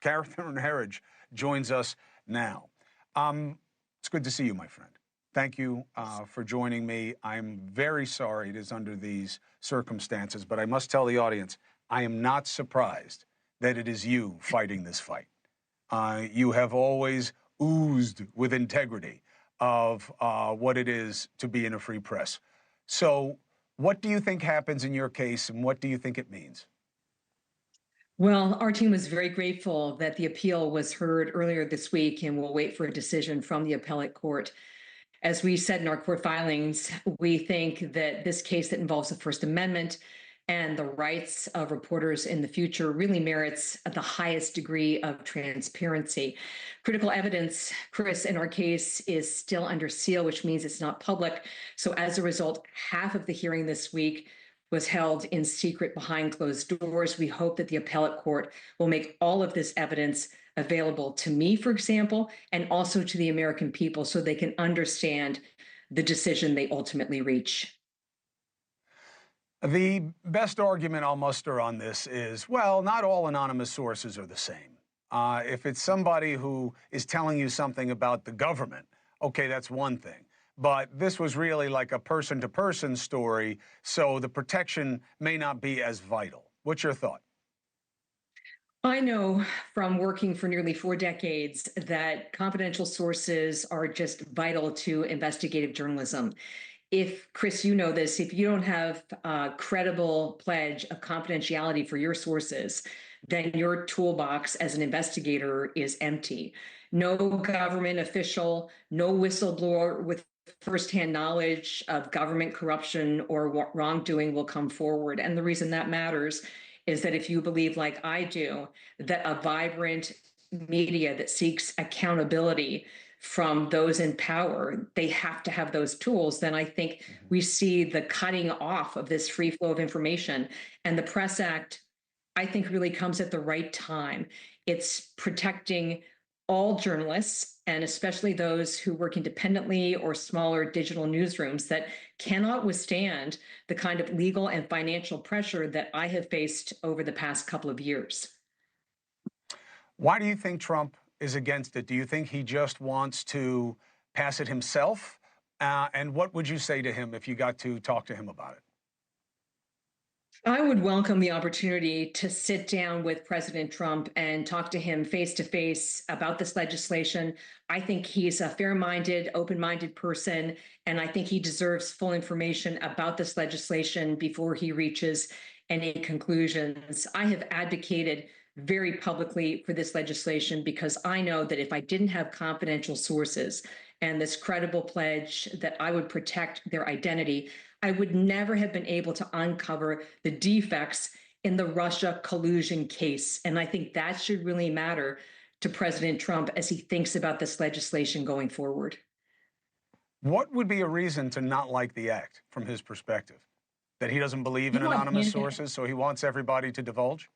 Catherine Herridge joins us now. It's good to see you, my friend. Thank you for joining me. I'm very sorry it is under these circumstances, but I must tell the audience, I am not surprised that it is you fighting this fight. You have always oozed with integrity of what it is to be in a free press. So what do you think happens in your case, and what do you think it means? Well, our team was very grateful that the appeal was heard earlier this week, and we'll wait for a decision from the appellate court. As we said in our court filings, we think that this case that involves the First Amendment and the rights of reporters in the future really merits the highest degree of transparency. Critical evidence, Chris, in our case is still under seal, which means it's not public. So as a result, half of the hearing this week was held in secret behind closed doors. We hope that the appellate court will make all of this evidence available to me, for example, and also to the American people so they can understand the decision they ultimately reach. The best argument I'll muster on this is, well, not all anonymous sources are the same. If it's somebody who is telling you something about the government, okay, that's one thing. But this was really like a person-to-person story, so the protection may not be as vital. What's your thought? I know from working for nearly 4 decades that confidential sources are just vital to investigative journalism. If, Chris, you know this, if you don't have a credible pledge of confidentiality for your sources, then your toolbox as an investigator is empty. No government official, no whistleblower with firsthand knowledge of government corruption or wrongdoing will come forward. And the reason that matters is that if you believe, like I do, that a vibrant media that seeks accountability from those in power, they have to have those tools, then I think we see the cutting off of this free flow of information. And the Press Act, I think, really comes at the right time. It's protecting all journalists, and especially those who work independently or smaller digital newsrooms that cannot withstand the kind of legal and financial pressure that I have faced over the past couple of years. Why do you think Trump is against it? Do you think he just wants to pass it himself? And what would you say to him if you got to talk to him about it? I would welcome the opportunity to sit down with President Trump and talk to him face to face about this legislation. I think he's a fair-minded, open-minded person, and I think he deserves full information about this legislation before he reaches any conclusions. I have advocated very publicly for this legislation because I know that if I didn't have confidential sources and this credible pledge that I would protect their identity, I would never have been able to uncover the defects in the Russia collusion case. And I think that should really matter to President Trump as he thinks about this legislation going forward. What would be a reason to not like the act from his perspective? That he doesn't believe in anonymous sources, so he wants everybody to divulge?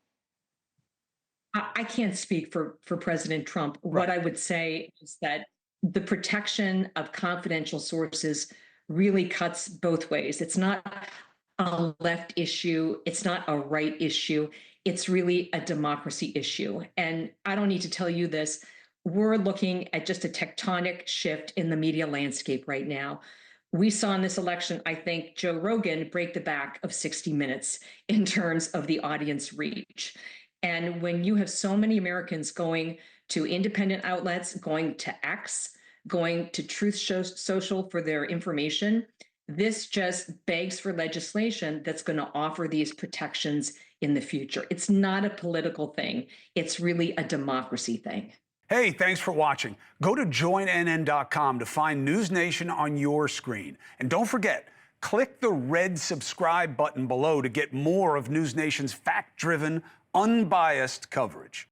I can't speak for President Trump. Right. What I would say is that the protection of confidential sources really cuts both ways. It's not a left issue. It's not a right issue. It's really a democracy issue. And I don't need to tell you this. We're looking at just a tectonic shift in the media landscape right now. We saw in this election, I think, Joe Rogan break the back of 60 Minutes in terms of the audience reach. And when you have so many Americans going to independent outlets, going to X, going to Truth Social for their information, this just begs for legislation that's going to offer these protections in the future. It's not a political thing. It's really a democracy thing. Hey, thanks for watching. Go to joinnn.com to find NewsNation on your screen. And don't forget, click the red subscribe button below to get more of NewsNation's fact-driven, unbiased coverage.